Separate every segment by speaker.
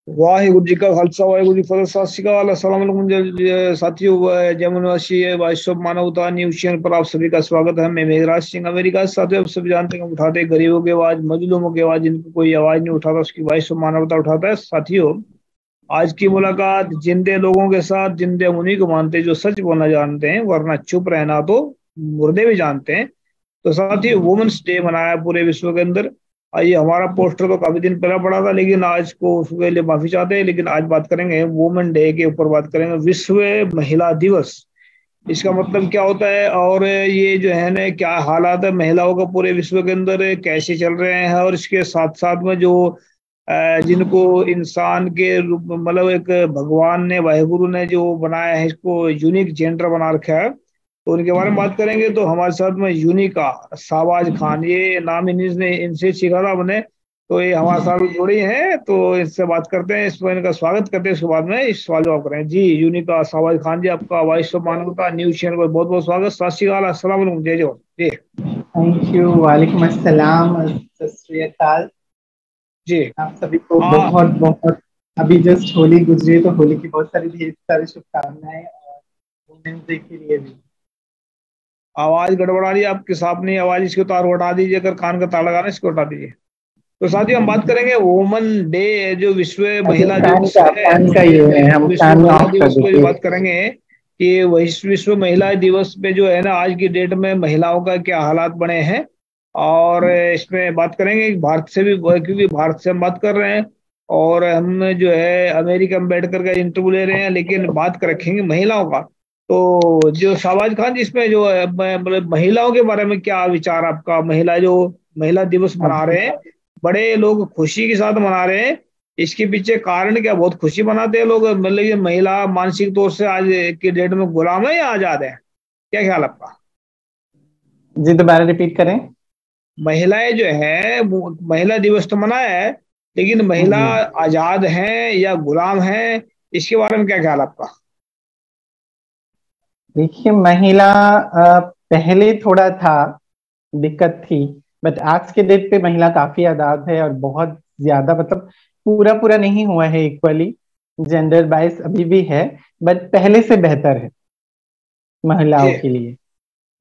Speaker 1: वाहिगुरु जी का खालसा वाहिगुरु जी फतेह। सत श्री अकाल, अस्सलाम वालेकुम साथियों। जय मनुवासी वॉइस ऑफ मानवता न्यूज चैनल पर आप सभी का स्वागत है। मैं मेघराज सिंह अमेरिका से। साथियों, आप सभी जानते हैं कि हम उठाते हैं गरीबों की आवाज, मजलूमों की आवाज, जिनको कोई आवाज नहीं उठाता उसकी वॉइस ऑफ मानवता उठाता है। साथियों, आज की मुलाकात जिंदे लोगों के साथ, जिंदे हम उन्हीं को मानते हैं जो सच बोलना जानते हैं, वरना चुप रहना तो मुर्दे भी जानते हैं। तो साथियों, वुमेन्स डे मनाया पूरे विश्व के अंदर। ये हमारा पोस्टर तो काफी दिन पहले पड़ा था, लेकिन आज को उसके लिए माफी चाहते हैं। लेकिन आज बात करेंगे वुमेन डे के ऊपर, बात करेंगे विश्व महिला दिवस। इसका मतलब क्या होता है, और ये जो है ना, क्या हालात है महिलाओं का पूरे विश्व के अंदर, कैसे चल रहे हैं। और इसके साथ साथ में जो जिनको इंसान के रूप मतलब एक भगवान ने, वाहिगुरु ने जो बनाया है, इसको यूनिक जेंडर बना रखा है, तो उनके बारे में बात करेंगे। तो हमारे साथ में यूनिका शाहबाज खान, ये नाम इन्हीं इनसे सीखा था हमने, तो ये हमारे साथ जुड़ी हैं। तो इससे बात करते हैं, इसमें इनका स्वागत करते हैं, उसके बाद में इस सवाल जवाब करें। जी यूनिका शाहबाज खान जी, आपका वॉइस ऑफ मानवता न्यूज चैनल पर बहुत बहुत स्वागत। सत श्री अकाल, अस्सलाम वालेकुम, जय जवान जी।
Speaker 2: Thank you. वालेकुम अस्सलाम, सत श्री अकाल।
Speaker 1: जी
Speaker 2: आप सभी को
Speaker 1: हाँ,
Speaker 2: बहुत बहुत, अभी जस्ट होली गुजरी है तो होली की बहुत सारी ढेर सारी शुभकामनाएं, और वुमेन्स डे के लिए भी।
Speaker 1: आवाज गड़बड़ा रही है आपकी, साफ नहीं आवाज। इसको तार को हटा दीजिए, अगर कान का तार लगाना इसको हटा दीजिए। तो साथियों, हम बात करेंगे वुमन डे, जो विश्व
Speaker 2: अभी
Speaker 1: महिला दिवस है।
Speaker 2: फैन का ये है, हम
Speaker 1: विश्व
Speaker 2: फैन
Speaker 1: महिला
Speaker 2: ऑफ कर
Speaker 1: दिवस पे जो
Speaker 2: दीजिए।
Speaker 1: बात करेंगे कि विश्व महिला दिवस पे जो है ना, आज की डेट में महिलाओं का क्या हालात बने हैं। और इसमें बात करेंगे कि भारत से भी, क्योंकि भारत से हम बात कर रहे हैं, और हम जो है अमेरिका में बैठ करके इंटरव्यू ले रहे हैं, लेकिन बात कर रखेंगे महिलाओं का। तो जो शाहबाज खान जी, इसमें जो है मतलब महिलाओं के बारे में क्या विचार आपका। महिला जो महिला दिवस मना
Speaker 2: अभी
Speaker 1: रहे हैं, बड़े लोग खुशी के साथ मना रहे हैं, इसके पीछे कारण क्या। बहुत खुशी मनाते हैं लोग, मतलब ये महिला मानसिक तौर से आज की डेट में गुलाम है या आजाद है, क्या ख्याल आपका।
Speaker 2: जी, दोबारा रिपीट करें।
Speaker 1: महिलाएं जो है महिला दिवस तो मनाया है, लेकिन महिला
Speaker 2: जी,
Speaker 1: आजाद हैं या गुलाम हैं, इसके बारे में क्या ख्याल आपका।
Speaker 2: देखिए, महिला पहले थोड़ा था, दिक्कत थी, बट आज के डेट पे महिला काफी आजाद है और बहुत ज्यादा, मतलब पूरा पूरा नहीं हुआ है इक्वली, जेंडर बाइस अभी भी है, बट पहले से बेहतर है
Speaker 1: जी
Speaker 2: महिलाओं के लिए।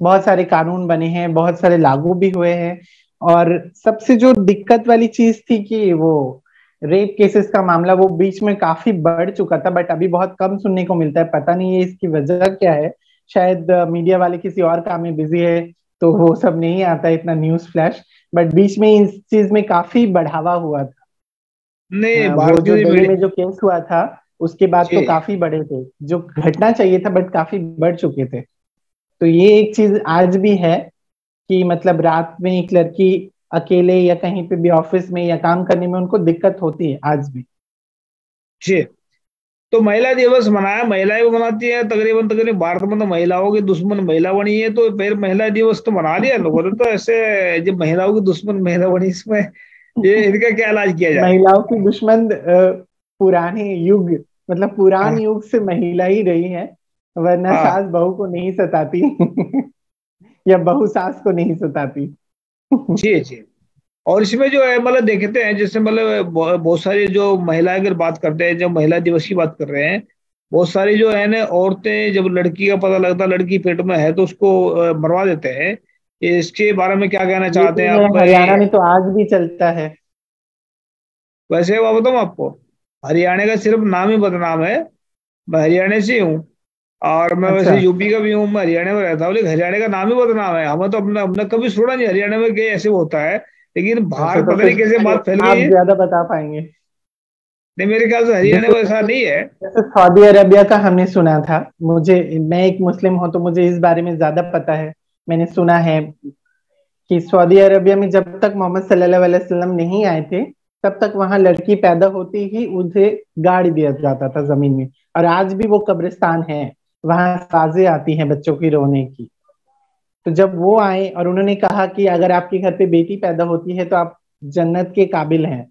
Speaker 2: बहुत सारे कानून बने हैं, बहुत सारे लागू भी हुए हैं। और सबसे जो दिक्कत वाली चीज थी कि वो रेप केसेस का मामला, वो बीच में काफी बढ़ चुका था, बट अभी बहुत कम सुनने को मिलता है। पता नहीं है इसकी वजह क्या है। शायद मीडिया वाले किसी और काम में बिजी है, तो वो सब नहीं आता है इतना न्यूज फ्लैश। बट बीच में इस चीज में काफी बढ़ावा हुआ था।
Speaker 1: नहीं,
Speaker 2: वो जो
Speaker 1: भारतीय
Speaker 2: दिल्ली
Speaker 1: मीडिया।
Speaker 2: में जो केस हुआ था, उसके बाद तो
Speaker 1: जी
Speaker 2: काफी बड़े थे, जो घटना चाहिए था, बट काफी बढ़ चुके थे। तो ये एक चीज आज भी है कि मतलब रात में एक लड़की अकेले या कहीं पे भी ऑफिस में या काम करने में उनको दिक्कत होती है आज भी।
Speaker 1: जी। तो महिला दिवस मनाया, महिलाएं भी मनाती है तकरीबन तकरीबन। भारत में तो महिलाओं की दुश्मन महिला बनी है, तो फिर महिला दिवस तो मना लिया लोगों ने। तो ऐसे जब महिलाओं की दुश्मन महिला बनी, इसमें ये इनका क्या इलाज किया जाए।
Speaker 2: महिलाओं की दुश्मन पुराने युग, मतलब पुरान
Speaker 1: हाँ
Speaker 2: युग से महिला ही रही है, वरना
Speaker 1: हाँ,
Speaker 2: सास बहू को नहीं सताती या बहू सास को नहीं सताती।
Speaker 1: जी जी। और इसमें जो है मतलब देखते हैं, जैसे मतलब बहुत सारी जो महिलाएं, अगर बात करते हैं, जब महिला दिवस की बात कर रहे हैं, बहुत सारी जो है ना औरतें, जब लड़की का पता लगता है लड़की पेट में है, तो उसको मरवा देते हैं। इसके बारे में क्या कहना
Speaker 2: ये
Speaker 1: चाहते
Speaker 2: तो
Speaker 1: हैं
Speaker 2: है,
Speaker 1: आप।
Speaker 2: हरियाणा में तो आज भी चलता है।
Speaker 1: वैसे मैं बताऊँ आपको, हरियाणा का सिर्फ नाम ही बदनाम है। मैं हरियाणा से हूँ, और मैं वैसे
Speaker 2: अच्छा,
Speaker 1: यूपी का भी हूँ, मैं हरियाणा में रहता हूँ, लेकिन हरियाणा का नाम ही बदनाम है। हमें तो अपना हमने कभी सुना नहीं हरियाणा में कि ऐसे होता है, लेकिन
Speaker 2: अच्छा,
Speaker 1: बाहर
Speaker 2: तो
Speaker 1: पता
Speaker 2: फिर
Speaker 1: नहीं कैसे बात फैल गई
Speaker 2: आप
Speaker 1: है।
Speaker 2: ज्यादा बता पाएंगे।
Speaker 1: नहीं, मेरे ख्याल से हरियाणा
Speaker 2: देखो,
Speaker 1: में ऐसा नहीं है।
Speaker 2: जैसे सऊदी अरबिया का हमने सुना था, मुझे, मैं एक मुस्लिम हूं तो मुझे इस बारे में ज्यादा पता है। मैंने सुना है कि सऊदी अरबिया में जब तक मोहम्मद सल्लल्लाहु अलैहि वसल्लम नहीं आए थे, तब तक वहां लड़की पैदा होती ही उसे गाड़ दिया जाता था जमीन में। और आज भी वो कब्रिस्तान है, वहां आवाजें आती हैं बच्चों की रोने की। तो जब वो आए और उन्होंने कहा कि अगर आपके घर पे बेटी पैदा होती है तो आप जन्नत के काबिल हैं,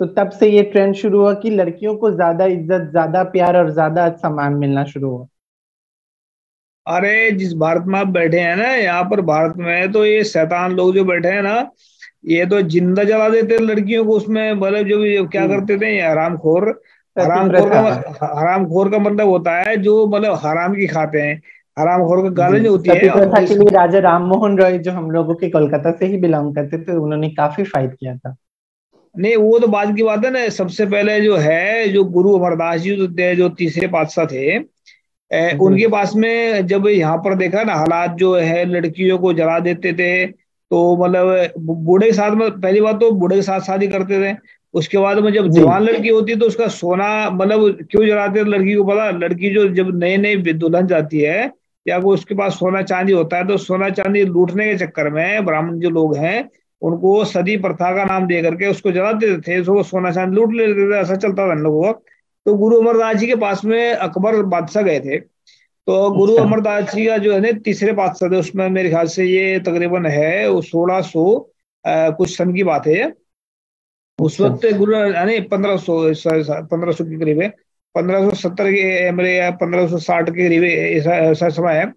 Speaker 2: तो तब से ये ट्रेंड शुरू हुआ कि लड़कियों को ज्यादा इज्जत, ज्यादा प्यार और ज्यादा सम्मान मिलना शुरू हुआ।
Speaker 1: अरे जिस भारत में आप बैठे हैं ना, यहाँ पर भारत में तो ये शैतान लोग जो बैठे हैं ना, ये तो जिंदा जला देते लड़कियों को, उसमें मतलब जो भी क्या करते थे ये हरामखोर।
Speaker 2: सती
Speaker 1: हरामखोर
Speaker 2: प्रथा।
Speaker 1: का हरामखोर का मतलब होता है जो मतलब हराम की खाते हैं। हरामखोर का
Speaker 2: जी,
Speaker 1: गाली जो होती है
Speaker 2: सती
Speaker 1: और
Speaker 2: प्रथा के
Speaker 1: जिस
Speaker 2: लिए राजा राम मोहन रॉय, जो हम लोगों के कोलकाता से ही बिलोंग करते थे, उन्होंने काफी फाइट किया था।
Speaker 1: नहीं वो तो बाद की बात है ना। सबसे पहले जो है जो गुरु अमरदास जी जो थे, जो तीसरे पातशाह थे,
Speaker 2: जी
Speaker 1: उनके पास में जब यहाँ पर देखा ना हालात जो है लड़कियों को जला देते थे, तो मतलब बूढ़े के साथ में पहली बात तो बूढ़े के साथ शादी करते थे। उसके बाद में जब
Speaker 2: जी
Speaker 1: जवान लड़की होती है तो उसका सोना मतलब क्यों जलाते थे लड़की को पता? लड़की जो जब नई नई दुल्हन जाती है या कोई उसके पास सोना चांदी होता है तो सोना चांदी लूटने के चक्कर में ब्राह्मण जो लोग हैं उनको सती प्रथा का नाम दे करके उसको जला देते थे, उसको सोना चांदी लूट लेते थे। ऐसा चलता था इन लोगों को। तो गुरु अमरदास जी के पास में अकबर बादशाह गए थे। तो गुरु
Speaker 2: अच्छा
Speaker 1: अमरदास जी का जो है ना तीसरे पातशाह थे, उसमें मेरे ख्याल से ये तकरीबन है वो 1600 कुछ सन की बात है ये। उस
Speaker 2: अच्छा।
Speaker 1: वक्त गुरु यानी 1500 के करीब है। 1570 के मेरे या 1560 के करीब ऐसा ऐसा समय है।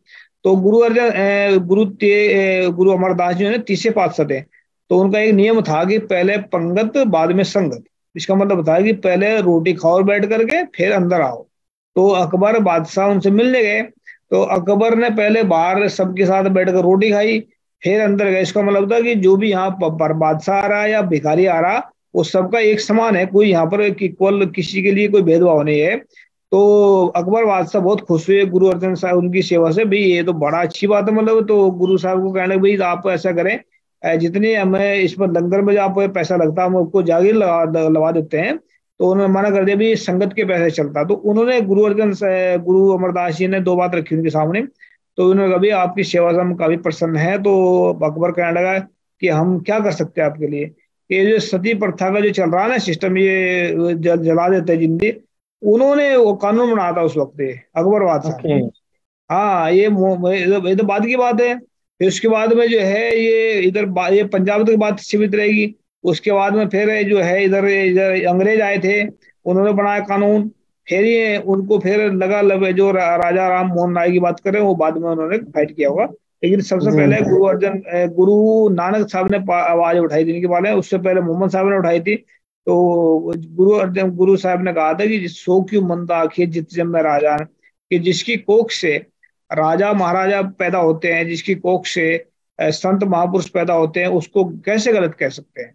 Speaker 1: तो गुरु अर्जन गुरु अमरदास जी ने तीसरे पातशाह थे। तो उनका एक नियम था कि पहले पंगत बाद में संगत। इसका मतलब था कि पहले रोटी खाओ बैठ करके फिर अंदर आओ। तो अकबर बादशाह उनसे मिलने गए। तो अकबर ने पहले बाहर सबके साथ बैठकर रोटी खाई, फिर अंदर गए। इसका मतलब था कि जो भी यहाँ पर बादशाह आ रहा है या भिखारी आ रहा, वो सबका एक समान है, कोई यहाँ पर इक्वल किसी के लिए कोई भेदभाव नहीं है। तो अकबर बादशाह बहुत खुश हुए गुरु अर्जन साहब उनकी सेवा से, भाई ये तो बड़ा अच्छी बात है। मतलब तो गुरु साहब को कहने भाई आप ऐसा करें, जितनी हमें इस पर लंगर में जो आप पैसा लगता है हम उसको जागीर लगा देते हैं। तो उन्होंने मना कर दिया भी संगत के पैसे चलता। तो उन्होंने गुरु अमरदास जी ने दो बात रखी उनके सामने। तो उन्होंने कहा भी आपकी सेवा से हम काफी प्रसन्न है। तो अकबर कहने लगा कि हम क्या कर सकते हैं आपके लिए। ये जो सती प्रथा का जो चल रहा है ना सिस्टम, ये जला देते हैं जिंदगी, उन्होंने वो कानून बनाया था उस वक्त, ये अकबर बादशाह ने।
Speaker 2: ओके।
Speaker 1: हाँ ये तो बाद की बात है। फिर उसके बाद में जो है ये इधर ये पंजाब तक बात सीमित रहेगी। उसके बाद में फिर ये जो है इधर इधर अंग्रेज आए थे, उन्होंने बनाया कानून। फिर ये उनको फिर लगा जो राजा राम मोहन राय की बात करें वो बाद में उन्होंने फाइट किया होगा। लेकिन सबसे
Speaker 2: जी
Speaker 1: पहले गुरु नानक साहब ने आवाज उठाई थी इनके बारे में। उससे पहले मोहम्मद साहब ने उठाई थी। तो गुरु साहब ने कहा था कि सो क्यों मंदा आखिर जित जब मैं राजा, कि जिसकी कोख से राजा महाराजा पैदा होते हैं, जिसकी कोख से संत महापुरुष पैदा होते हैं, उसको कैसे गलत कह सकते हैं?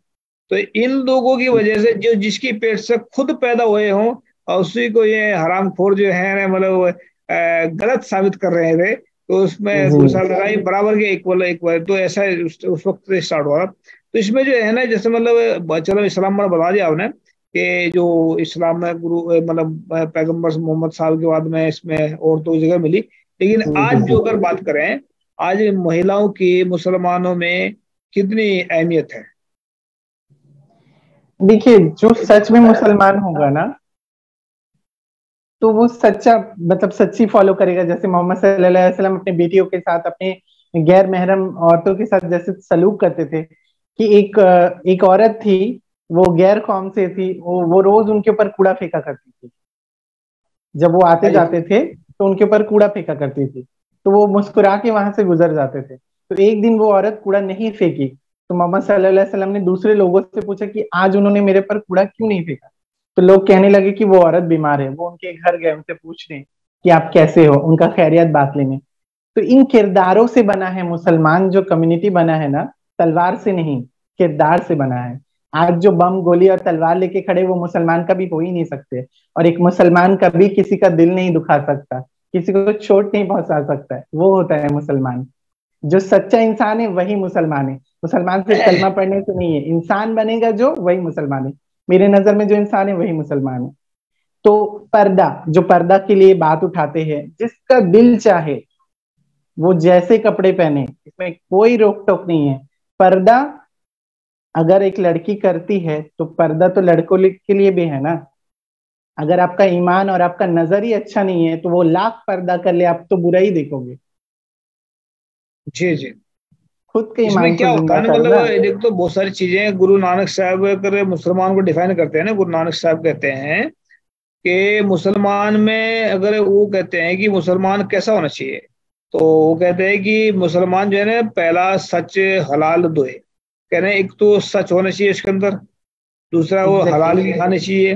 Speaker 1: तो इन लोगों की वजह से जो जिसकी पेट से खुद पैदा हुए हों और उसी को ये हरामखोर जो है मतलब गलत साबित कर रहे थे, तो उसमें
Speaker 2: जी।
Speaker 1: गुरु साहब ने कहा ये बराबर के इक्वल इक्वल। तो ऐसा उस वक्त से स्टार्ट हुआ। तो इसमें जो है ना जैसे मतलब चलो इस्लाम में बता दिया आपने कि जो इस्लाम में गुरु मतलब पैगंबर मोहम्मद साहब के बाद में इसमें औरतों की जगह मिली। लेकिन
Speaker 2: जी जी
Speaker 1: आज
Speaker 2: जी।
Speaker 1: जो अगर बात करें, आज महिलाओं की मुसलमानों में कितनी अहमियत है?
Speaker 2: देखिए, जो सच में मुसलमान होगा ना, तो वो सच्चा मतलब सच्ची फॉलो करेगा। जैसे मोहम्मद सल्लल्लाहु अलैहि वसल्लम अपने बेटियों के साथ, अपने गैर महरम औरतों के साथ जैसे सलूक करते थे, कि एक औरत थी, वो गैर कौम से थी, वो रोज उनके ऊपर कूड़ा फेंका करती थी। जब वो आते
Speaker 1: हाँ जी।
Speaker 2: जाते थे तो उनके ऊपर कूड़ा फेंका करती थी, तो वो मुस्कुरा के वहां से गुजर जाते थे। तो एक दिन वो औरत कूड़ा नहीं फेंकी, तो मोहम्मद सल्लल्लाहु अलैहि वसल्लम ने दूसरे लोगों से पूछा कि आज उन्होंने मेरे पर कूड़ा क्यों नहीं फेंका। तो लोग कहने लगे कि वो औरत बीमार है। वो उनके घर गए उनसे पूछने कि आप कैसे हो, उनका खैरियत बात लेने। तो इन किरदारों से बना है मुसलमान, जो कम्युनिटी बना है ना, तलवार से नहीं, किरदार से बना है। आज जो बम गोली और तलवार लेके खड़े, वो मुसलमान कभी हो ही नहीं सकते। और एक मुसलमान कभी किसी का दिल नहीं दुखा सकता, किसी को चोट नहीं पहुंचा सकता है। वो होता है मुसलमान। जो सच्चा इंसान है वही मुसलमान है। मुसलमान सिर्फ कलमा पढ़ने से नहीं है, इंसान बनेगा जो, वही मुसलमान है। मेरे नजर में जो इंसान है वही मुसलमान है। तो पर्दा, जो पर्दा के लिए बात उठाते हैं, जिसका दिल चाहे वो जैसे कपड़े पहने, इसमें कोई रोक टोक नहीं है। पर्दा अगर एक लड़की करती है तो पर्दा तो लड़कों के लिए भी है ना। अगर आपका ईमान और आपका नजर ही अच्छा नहीं है तो वो लाख पर्दा कर ले, आप तो बुरा ही देखोगे।
Speaker 1: जी जी।
Speaker 2: खुद के
Speaker 1: इसमें
Speaker 2: ईमान
Speaker 1: क्या
Speaker 2: को
Speaker 1: होता
Speaker 2: जिंदा
Speaker 1: है ना
Speaker 2: करो
Speaker 1: मतलब
Speaker 2: ना।
Speaker 1: देख तो बहुत सारी चीजें हैं। गुरु नानक साहब अगर मुसलमान को डिफाइन करते हैं ना, गुरु नानक साहब कहते हैं कि मुसलमान में अगर वो कहते हैं कि मुसलमान कैसा होना चाहिए, तो वो कहते हैं कि मुसलमान जो है ना पहला सच हलाल दोए। कह रहे हैं एक तो सच होना चाहिए इसके अंदर, दूसरा वो हलाल भी खाने चाहिए,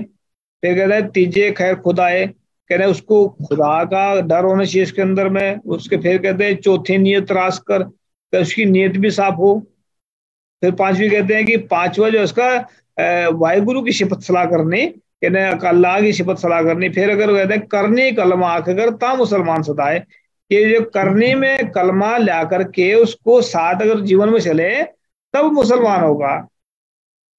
Speaker 1: फिर कहते हैं तीजे खैर खुदा है, कह रहे हैं उसको खुदा का डर होना चाहिए इसके अंदर में। उसके फिर कहते हैं चौथी नियत तराश कर, तो उसकी नियत भी साफ हो। फिर पांचवी कहते हैं कि पांचवा जो उसका वाहिगुरु की सिफत सलाह करनी, कहते हैं अल्लाह की सिफत सलाह करनी। फिर अगर कहते हैं करने कलमा आकर ता मुसलमान सदाए, कि जो करने में कलमा ला करके उसको साथ अगर जीवन में चले तब मुसलमान होगा।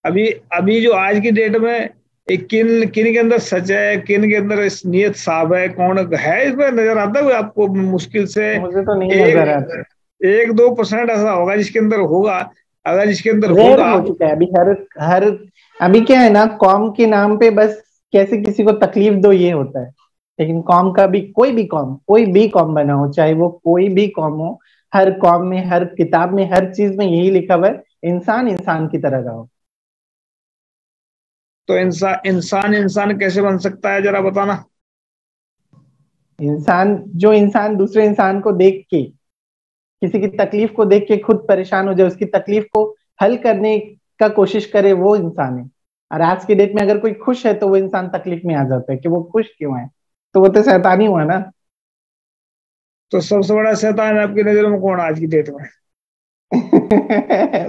Speaker 1: अभी अभी जो आज की डेट में एक किन किन के अंदर सच है, किन के अंदर नियत साफ है, कौन है इसमें नजर आता है आपको? मुश्किल से
Speaker 2: मुझे तो नहीं नजर आता।
Speaker 1: 1-2% ऐसा होगा जिसके अंदर होगा। अगर जिसके अंदर
Speaker 2: रेयर
Speaker 1: होगा,
Speaker 2: हो चुका है अभी हर हर अभी क्या है ना, कौम के नाम पे बस कैसे किसी को तकलीफ दो ये होता है। लेकिन कौम का भी कोई भी कौम बना हो, चाहे वो कोई भी कौम हो, हर कौम में, हर किताब में, हर चीज में यही लिखा हुआ है, इंसान इंसान की तरह रहो।
Speaker 1: तो इंसान इंसान कैसे बन सकता है, जरा बताना।
Speaker 2: इंसान दूसरे इंसान को देख के, किसी की तकलीफ को देख के खुद परेशान हो जाए, उसकी तकलीफ को हल करने का कोशिश करे, वो इंसान है। और आज की डेट में अगर कोई खुश है तो वो इंसान तकलीफ में आ जाता है कि वो खुश क्यों है, तो वो तो शैतानी हुआ ना।
Speaker 1: तो सबसे बड़ा शैतान आपकी नजरों में कौन आज की डेट में?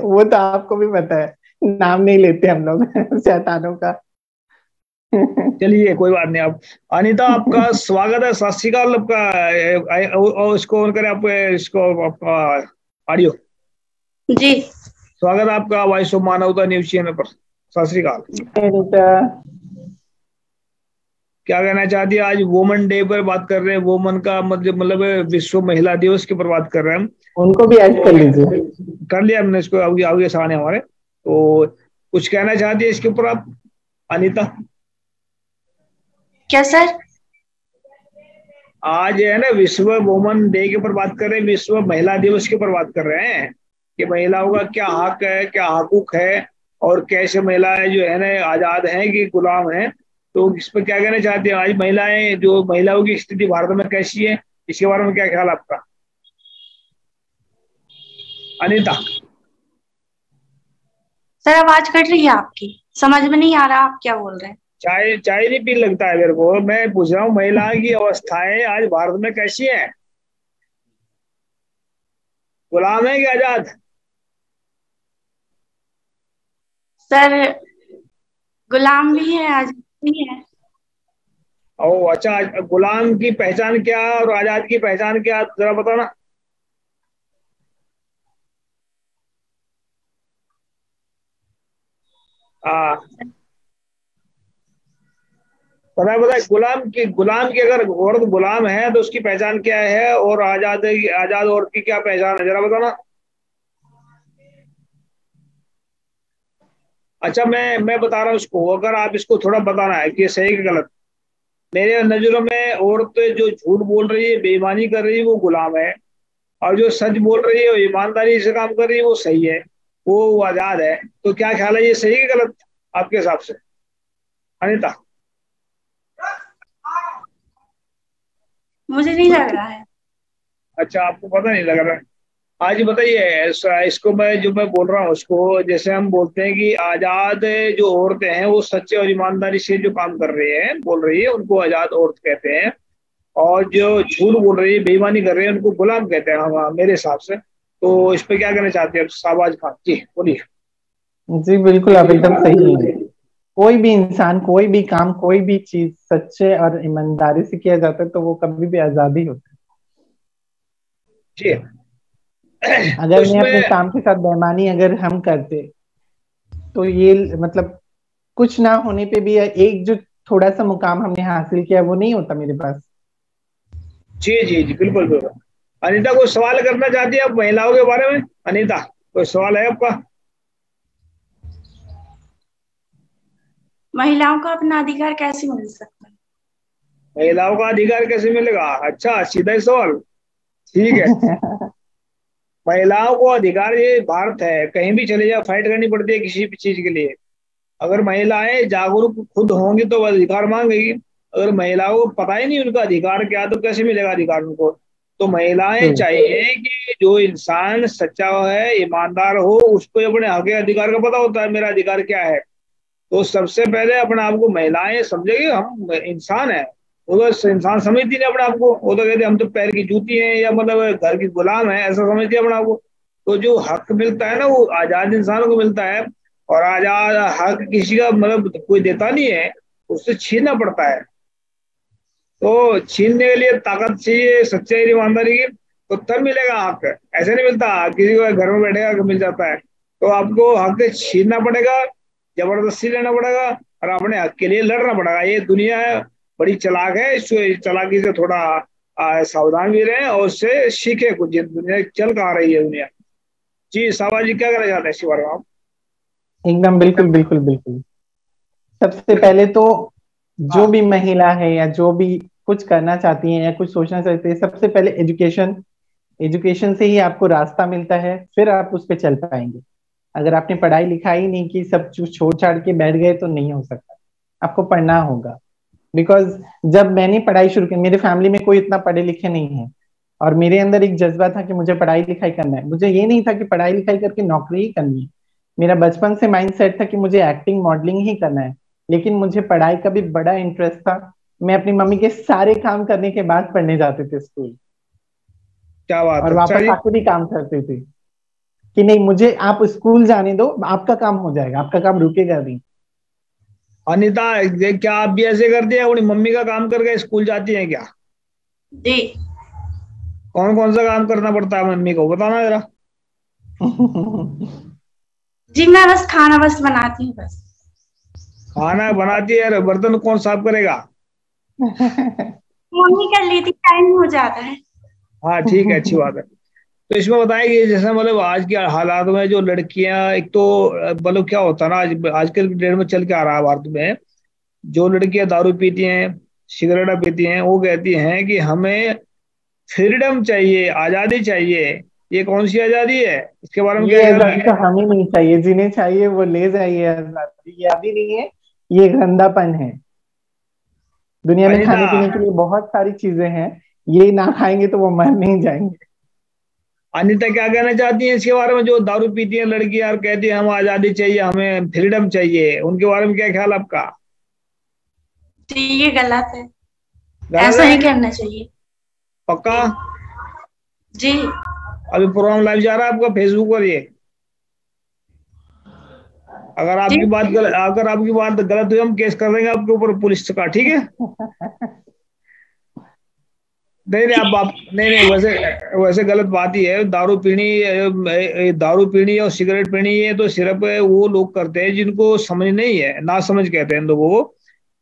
Speaker 2: वो तो आपको भी पता है, नाम नहीं लेते हम लोग शैतानों का।
Speaker 1: चलिए कोई बात नहीं। आप अनीता, आपका स्वागत है, सत श्री अकाल आपका। और इसको ऑन करें, आप इसको आपका ऑडियो।
Speaker 3: जी
Speaker 1: स्वागत है आपका वॉइस ऑफ मानवता न्यूज चैनल पर। सत श्री अकाल। क्या कहना चाहती है? आज वुमन डे पर बात कर रहे हैं, वुमन का मतलब विश्व महिला दिवस के पर बात कर रहे हैं हम।
Speaker 2: उनको भी ऐड कर लीजिए।
Speaker 1: कर लिया हमने इसको, आगे सामने हमारे। तो कुछ कहना चाहती है इसके ऊपर आप अनीता?
Speaker 3: क्या सर?
Speaker 1: आज है ना विश्व वुमन डे के ऊपर बात कर रहे हैं, विश्व महिला दिवस के ऊपर बात कर रहे हैं कि महिलाओं का क्या हक है, क्या हकूक है, और कैसे महिलाएं जो है ना आजाद हैं कि गुलाम हैं। तो इस पर क्या कहना चाहते हैं? आज महिलाओं की स्थिति भारत में कैसी है, इसके बारे में क्या ख्याल आपका अनीता?
Speaker 3: सर आवाज कट रही है आपकी, समझ में नहीं आ रहा आप क्या बोल रहे हैं।
Speaker 1: चाय चाय नहीं पी लगता है मेरे को। मैं पूछ रहा हूँ महिलाओं की अवस्थाएं आज भारत में कैसी है? गुलाम है कि आजाद?
Speaker 3: सर गुलाम भी है, आजाद भी है।
Speaker 1: ओ अच्छा, गुलाम की पहचान क्या और आजाद की पहचान क्या, जरा बताओ ना। हाँ बताए गुलाम की अगर औरत गुलाम है तो उसकी पहचान क्या है, और आजाद औरत की क्या पहचान है, जरा बताओ ना। अच्छा मैं बता रहा हूँ इसको, अगर आप इसको थोड़ा बताना है कि ये सही कि गलत। मेरे नजरों में औरत जो झूठ बोल रही है, बेईमानी कर रही है, वो गुलाम है। और जो सच बोल रही है, वो ईमानदारी से काम कर रही है, वो सही है, वो आजाद है। तो क्या ख्याल है, ये सही कि गलत आपके हिसाब से अनीता?
Speaker 3: मुझे नहीं लग रहा है।
Speaker 1: अच्छा, आपको पता नहीं लग रहा है। आज बताइए इसको, मैं बोल रहा हूँ उसको, जैसे हम बोलते हैं कि आजाद जो औरतें हैं वो सच्चे और ईमानदारी से जो काम कर रहे हैं, बोल रही है, उनको आजाद औरत कहते हैं। और जो झूठ बोल रही है, बेईमानी कर रहे हैं, उनको गुलाम कहते हैं। हाँ मेरे हिसाब से। तो इस पे क्या कहना चाहते हैं शाहबाज खान जी, बोलिए।
Speaker 2: जी बिल्कुल, आप एकदम सही है। कोई भी इंसान, कोई भी काम, कोई भी चीज सच्चे और ईमानदारी से किया जाता है तो वो कभी भी आजादी होता है।
Speaker 1: जी
Speaker 2: अगर
Speaker 1: तो
Speaker 2: मैं अपने
Speaker 1: इसमें
Speaker 2: काम के साथ बेईमानी अगर हम करते तो ये मतलब कुछ ना होने पे भी एक जो थोड़ा सा मुकाम हमने हासिल किया वो नहीं होता मेरे पास।
Speaker 1: जी जी जी बिल्कुल बिल्कुल। अनीता कोई सवाल करना चाहती है आप महिलाओं के बारे में? अनीता कोई सवाल है आपका?
Speaker 3: महिलाओं को अपना अधिकार कैसे मिल सकता है?
Speaker 1: महिलाओं का अधिकार कैसे मिलेगा? अच्छा सीधा ही सवाल। ठीक है। महिलाओं को अधिकार, ये भारत है, कहीं भी चले जाओ फाइट करनी पड़ती है किसी भी चीज के लिए। अगर महिलाएं जागरूक खुद होंगी तो वह अधिकार मांगेगी। अगर महिलाओं को पता ही नहीं उनका अधिकार क्या, तो कैसे मिलेगा अधिकार उनको? तो महिलाएं चाहिए कि जो इंसान सच्चा है, ईमानदार हो, उसको अपने हक अधिकार का पता होता है, मेरा अधिकार क्या है। तो सबसे पहले अपने आप को महिलाएं समझेगी हम इंसान है। वो तो इंसान समझती नहीं अपने आप को, वो तो कहते हम तो पैर की जूती हैं या मतलब घर की गुलाम है, ऐसा समझती है अपने आप को। तो जो हक मिलता है ना वो आजाद इंसानों को मिलता है। और आजाद हक किसी का मतलब कोई देता नहीं है, उससे छीनना पड़ता है। तो छीनने के लिए ताकत चाहिए, सच्चाई ईमानदारी की, तो तब मिलेगा हक। ऐसे नहीं मिलता किसी को घर में बैठेगा कि मिल जाता है। तो आपको हक छीनना पड़ेगा, जबरदस्ती लेना पड़ेगा, और अपने हक के लिए लड़ना पड़ेगा। ये दुनिया है, बड़ी चालाक है, इस चालाकी से थोड़ा सावधान भी रहे और उससे सीखे कुछ। दुनिया चल कहाँ रही है दुनिया। जी सावा जी क्या करना चाहते हैं इसी बारे में आप?
Speaker 2: एकदम बिल्कुल बिल्कुल बिल्कुल। सबसे पहले तो जो
Speaker 1: हाँ,
Speaker 2: भी महिला है या जो भी कुछ करना चाहती है या कुछ सोचना चाहती है, सबसे पहले एजुकेशन। एजुकेशन से ही आपको रास्ता मिलता है, फिर आप उस पर चल पाएंगे। अगर आपने पढ़ाई लिखाई नहीं की, सब कुछ छोड़ छाड़ के बैठ गए तो नहीं हो सकता। आपको पढ़ना होगा। बिकॉज जब मैंने पढ़ाई शुरू की, मेरे फैमिली में कोई इतना पढ़े लिखे नहीं है, और मेरे अंदर एक जज्बा था कि मुझे पढ़ाई लिखाई करना है। मुझे ये नहीं था कि पढ़ाई लिखाई करके नौकरी ही करनी है। मेरा बचपन से माइंड सेट था कि मुझे एक्टिंग मॉडलिंग ही करना है। लेकिन मुझे पढ़ाई का भी बड़ा इंटरेस्ट था। मैं अपनी मम्मी के सारे काम करने के बाद पढ़ने जाते थे स्कूल,
Speaker 1: क्या बात
Speaker 2: और
Speaker 1: है, अच्छा
Speaker 2: वापस
Speaker 1: जी।
Speaker 2: आके भी काम करते थे कि नहीं, मुझे आप स्कूल जाने दो, आपका काम हो जाएगा, आपका काम रुकेगा नहीं।
Speaker 1: अनिता, ये क्या आप भी ऐसे करती हैं, अपनी मम्मी का काम करके स्कूल जाती हैं क्या?
Speaker 3: जी।
Speaker 1: कौन कौन सा काम करना पड़ता है मम्मी को, बताना जरा।
Speaker 3: जी मैं बस खाना बस बनाती हूँ बस।
Speaker 1: खाना बनाती है, बर्तन कौन साफ करेगा?
Speaker 3: मम्मी कर लेती, टाइम हो जाता है।
Speaker 1: हाँ ठीक है, अच्छी बात है। तो इसमें बताएं कि जैसे मतलब आज के हालात में जो लड़कियां, एक तो मतलब क्या होता है ना, आज आजकल की डेट में चल के आ रहा है भारत में, जो लड़कियां दारू पीती हैं, सिगरेट पीती हैं, वो कहती हैं कि हमें फ्रीडम चाहिए, आजादी चाहिए। ये कौन सी आजादी है, इसके बारे में क्या
Speaker 2: ये
Speaker 1: ख्याल
Speaker 2: आजादी तो
Speaker 1: है?
Speaker 2: हमें नहीं चाहिए, जिन्हें चाहिए वो ले जाइए आजादी। ये अभी नहीं है, ये गंदापन है। दुनिया में
Speaker 1: अनिता,
Speaker 2: खाने पीने के लिए बहुत सारी चीजें हैं, ये ना खाएंगे तो वो मर नहीं जाएंगे।
Speaker 1: अनिता क्या कहना चाहती है इसके बारे में, जो दारू पीती है लड़कियां और कहती है हम आजादी चाहिए, हमें फ्रीडम चाहिए, उनके बारे में क्या ख्याल आपका?
Speaker 3: जी ये गलत है,
Speaker 1: गलत
Speaker 3: ऐसा
Speaker 1: है?
Speaker 3: नहीं करना चाहिए।
Speaker 1: पक्का?
Speaker 3: जी। जी।
Speaker 1: अभी प्रोग्राम लाइव जा रहा है आपका फेसबुक पर ये।
Speaker 3: जी।
Speaker 1: अगर आपकी बात गलत हुई, हम केस कर देंगे आपके ऊपर पुलिस का, ठीक है? नहीं नहीं, आप नहीं नहीं, वैसे वैसे गलत बात ही है। दारू पीनी और सिगरेट पीनी, ये तो सिर्फ वो लोग करते हैं जिनको समझ नहीं है, ना समझ कहते हैं इन लोगों को।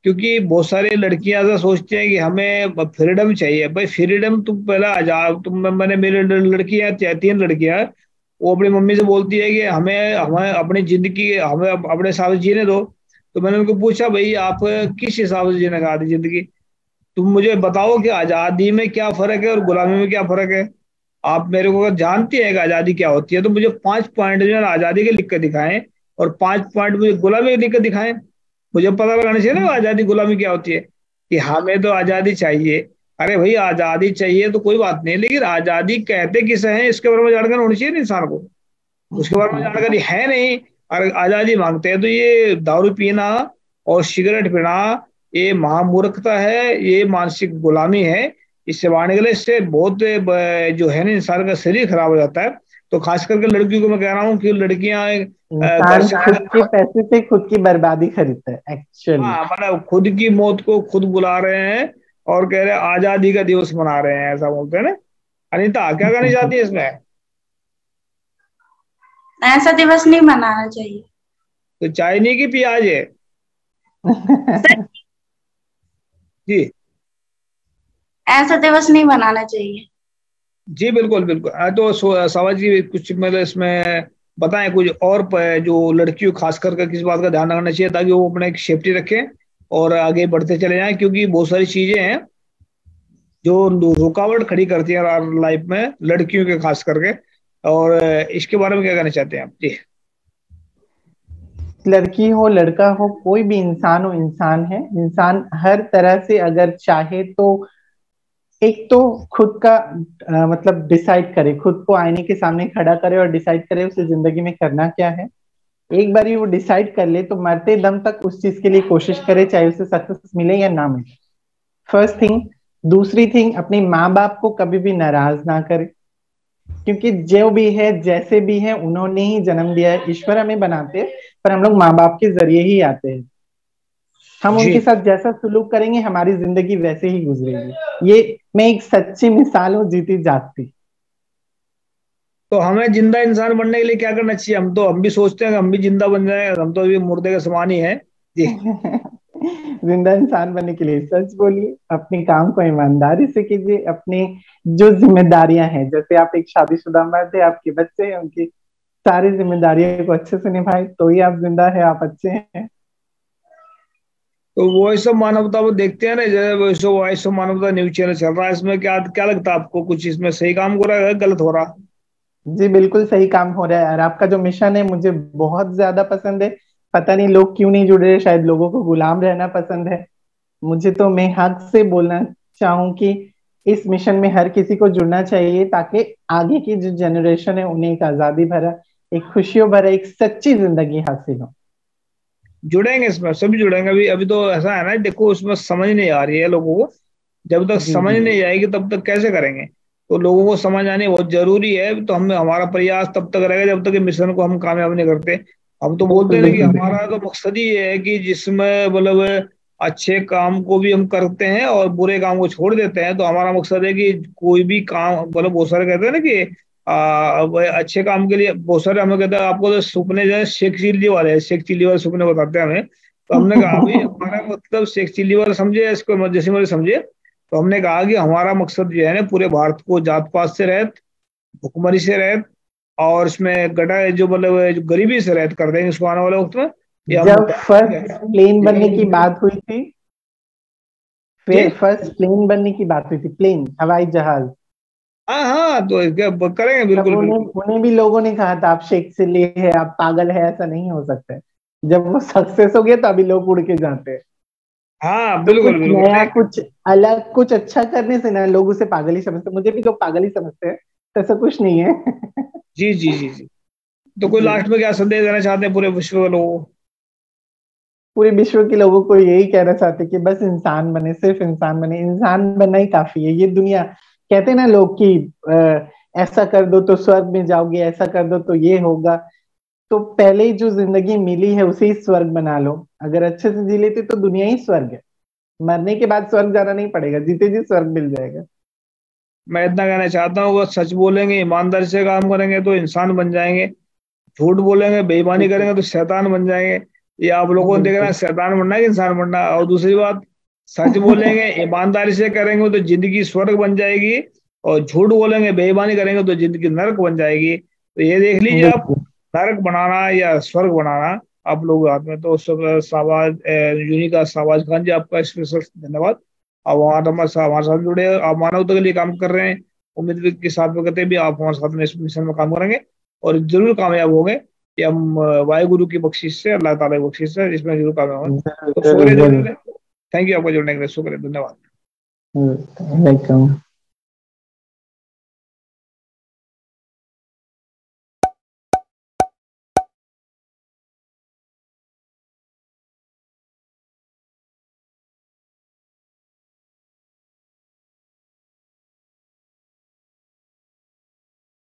Speaker 1: क्योंकि बहुत सारी लड़कियां ऐसा सोचती हैं कि हमें फ्रीडम चाहिए। भाई फ्रीडम, तुम पहला आजाद, तुम मैंने मेरी लड़कियां, 3 लड़कियां, वो अपनी मम्मी से बोलती है कि हमें हमें अपनी जिंदगी हमें अपने हिसाब से जीने दो। तो मैंने उनको पूछा, भाई आप किस हिसाब से जीना चाहती जिंदगी? तुम मुझे बताओ कि आजादी में क्या फर्क है और गुलामी में क्या फर्क है। आप मेरे को अगर जानती है कि आजादी क्या होती है, तो मुझे 5 पॉइंट जो है ना आजादी के लिख कर दिखाएं, और 5 पॉइंट मुझे गुलामी के लिख कर दिखाएं। मुझे पता लगाना चाहिए ना आजादी गुलामी क्या होती है। कि हमें तो आजादी चाहिए। अरे भाई आजादी चाहिए तो कोई बात नहीं, लेकिन आजादी कहते किसे हैं इसके बारे में जानकारी होनी चाहिए ना इंसान को। उसके बारे में जानकारी है नहीं, और आजादी मांगते हैं। तो ये दारू पीना और सिगरेट पीना, ये महामूर्खता है, ये मानसिक गुलामी है। इससे बाहर निकले, इससे बहुत जो है ना इंसान का शरीर खराब हो जाता है। तो खास करके लड़कियों को मैं कह रहा हूँ कि लड़कियां घर
Speaker 2: इंसान
Speaker 1: से,
Speaker 2: खुद के पैसे से खुद की बर्बादी खरीदता है एक्चुअली।
Speaker 1: हाँ मतलब खुद की मौत को खुद बुला रहे हैं, और कह रहे हैं आजादी का दिवस मना रहे हैं, ऐसा बोलते हैं ना। अनीता क्या करनी चाहती है इसमें?
Speaker 3: ऐसा दिवस नहीं मनाना चाहिए।
Speaker 1: तो चाय नहीं की प्याज है?
Speaker 3: सर,
Speaker 1: जी।
Speaker 3: ऐसा दिवस नहीं मनाना चाहिए।
Speaker 1: जी बिल्कुल बिल्कुल। तो सवाल जी कुछ मतलब इसमें बताएं कुछ और, जो लड़कियों खास करके किस बात का ध्यान रखना चाहिए ताकि वो अपने एक सेफ्टी रखें और आगे बढ़ते चले जाएं। क्योंकि बहुत सारी चीजें हैं जो रुकावट खड़ी करती है लाइफ में, लड़कियों के खास करके। और इसके बारे में क्या कहना चाहते हैं आप जी?
Speaker 2: लड़की हो लड़का हो, कोई भी इंसान हो, इंसान है। इंसान हर तरह से अगर चाहे तो एक तो खुद का मतलब डिसाइड करे, खुद को आईने के सामने खड़ा करे और डिसाइड करे उसे जिंदगी में करना क्या है। एक बार वो डिसाइड कर ले तो मरते दम तक उस चीज के लिए कोशिश करे, चाहे उसे सक्सेस मिले या ना मिले। First thing. दूसरी थिंग, अपने माँ बाप को कभी भी नाराज ना करे, क्योंकि जो भी है जैसे भी है उन्होंने ही जन्म दिया है। ईश्वर हमें बनाते हैं पर हम लोग माँ बाप के जरिए ही आते हैं। हम
Speaker 1: जी।
Speaker 2: उनके साथ जैसा सलूक करेंगे हमारी जिंदगी वैसे ही गुजरेगी। ये मैं एक सच्ची मिसाल हूँ, जीती जागती।
Speaker 1: तो हमें जिंदा इंसान बनने के लिए क्या करना चाहिए? हम भी सोचते हैं कि हम भी जिंदा बन जाए, हम तो अभी मुर्दे के समान ही हैं। जी।
Speaker 2: जिंदा इंसान बनने के लिए सच बोलिए, अपने काम को ईमानदारी से कीजिए, अपनी जो जिम्मेदारियां हैं, जैसे आप एक शादीशुदा मर्द है, आपके बच्चे हैं, उनकी सारी जिम्मेदारियों को अच्छे से निभाए तो ही आप जिंदा है, आप अच्छे हैं।
Speaker 1: तो वो सब मानवता वो देखते हैं ना, जैसे वॉइस ऑफ मानवता न्यूज चैनल चल रहा है, इसमें क्या क्या लगता है आपको? कुछ इसमें सही काम हो रहा है, गलत हो रहा?
Speaker 2: जी बिल्कुल सही काम हो रहा है, और आपका जो मिशन है मुझे बहुत ज्यादा पसंद है। पता नहीं लोग क्यों नहीं जुड़ रहे, शायद लोगों को गुलाम रहना पसंद है। मुझे तो, मैं हक से बोलना चाहूँ कि इस मिशन में हर किसी को जुड़ना चाहिए, ताकि आगे की जो जनरेशन है उन्हें एक आजादी भरा, एक खुशियों भरा, एक सच्ची जिंदगी हासिल हो।
Speaker 1: जुड़ेंगे इसमें, सभी जुड़ेंगे। अभी अभी तो ऐसा है ना, देखो उसमें समझ नहीं आ रही है लोगों को। जब तक
Speaker 2: जी
Speaker 1: समझ
Speaker 2: जी
Speaker 1: नहीं आएगी तब तक कैसे करेंगे? तो लोगों को समझ आनी बहुत जरूरी है। तो हमें हमारा प्रयास तब तक रहेगा जब तक कि मिशन को हम कामयाब नहीं करते। हम तो बोलते
Speaker 2: बिल्कुल
Speaker 1: हैं ना कि
Speaker 2: बिल्कुल।
Speaker 1: हमारा तो मकसद ही ये है कि जिसमें मतलब अच्छे काम को भी हम करते हैं और बुरे काम को छोड़ देते हैं। तो हमारा मकसद है कि कोई भी काम, मतलब बहुत सारे कहते हैं ना कि वो अच्छे काम के लिए बहुत सारे हमें कहते हैं, आपको तो सपने जो है शेख चिल्ली वाले हैं, शेख चिल्ली वाले सपने बताते हैं हमें। तो हमने कहा भाई हमारा मतलब शेख चिल्ली वाले समझे इसको, जैसे मेरे समझे। तो हमने कहा कि हमारा मकसद जो है ना, पूरे भारत को जात पात से रहित, भुखमरी से रहित, और इसमें गटा जो मतलब जो गरीबी से रहित कर देंगे इसको आने वाले वक्त में। ये हम
Speaker 2: जब फर्स्ट प्लेन बनने की बात हुई थी,
Speaker 1: जी।
Speaker 2: फिर फर्स्ट प्लेन बनने की बात हुई थी, प्लेन हवाई जहाज,
Speaker 1: हाँ हाँ, तो करेंगे,
Speaker 2: तब
Speaker 1: बिल्कुल
Speaker 2: उन्हें
Speaker 1: बिल्कुल।
Speaker 2: उन्हें भी लोगों ने कहा था आप शेख से लिए है, आप पागल है, ऐसा नहीं हो सकता है। जब वो सक्सेस हो गया तो अभी लोग उड़ के जाते हैं।
Speaker 1: हाँ
Speaker 2: तो
Speaker 1: बिल्कुल
Speaker 2: कुछ
Speaker 1: बिल्कुल,
Speaker 2: नया,
Speaker 1: नहीं।
Speaker 2: कुछ अलग, कुछ अच्छा करने से ना लोग उसे पागल ही समझते हैं। मुझे भी लोग पागल ही समझते हैं, तो ऐसा कुछ नहीं है।
Speaker 1: जी जी जी जी। तो कोई
Speaker 2: जी।
Speaker 1: लास्ट में क्या संदेश देना चाहते हैं पूरे विश्व के लोगों को?
Speaker 2: पूरे विश्व के लोगों को यही कहना चाहते हैं कि बस इंसान बने, सिर्फ इंसान बने, इंसान बनना ही काफी है। ये दुनिया, कहते हैं ना लोग कि ऐसा कर दो तो स्वर्ग में जाओगे, ऐसा कर दो तो ये होगा। तो पहले ही जो जिंदगी मिली है उसे ही स्वर्ग बना लो। अगर अच्छे से जी लेते तो दुनिया ही स्वर्ग है। मरने के बाद स्वर्ग जाना नहीं पड़ेगा, जीते जी स्वर्ग मिल जाएगा।
Speaker 1: मैं इतना कहना चाहता हूँ, बस सच बोलेंगे, ईमानदारी से काम करेंगे तो इंसान बन जाएंगे। झूठ बोलेंगे, बेईमानी
Speaker 2: बिल्कुल
Speaker 1: करेंगे तो शैतान बन जाएंगे। ये आप लोगों ने देखना है,
Speaker 2: बिल्कुल
Speaker 1: शैतान बनना है कि इंसान बनना है? और दूसरी बात, सच बोलेंगे, ईमानदारी से करेंगे तो जिंदगी स्वर्ग बन जाएगी। और झूठ बोलेंगे, बेईमानी करेंगे तो जिंदगी नरक बन जाएगी। तो ये देख लीजिए आप,
Speaker 2: बिल्कुल।
Speaker 1: नरक बनाना या स्वर्ग बनाना आप लोग हाथ में। तो सब शाहबाज यूनि का शाहबाज खान जी, आपका स्पेशल धन्यवाद। आप हमारे साथ जुड़े, आप मानवता के लिए काम कर रहे हैं। उम्मीद के साथ में कहते भी आप हमारे साथ में इस मिशन में काम करेंगे और जरूर कामयाब होंगे। ये हम वाहिगुरु की बख्शिश से, अल्लाह ताला की बख्शिश से इसमें जरूर कामयाब होंगे।
Speaker 2: जरूर
Speaker 1: तो
Speaker 2: जरूर
Speaker 1: शुक्रिया जुड़ने
Speaker 2: जरूर।
Speaker 1: के लिए। थैंक यू, आपको जुड़ने के लिए शुक्रिया, धन्यवाद।
Speaker 2: वेलकम।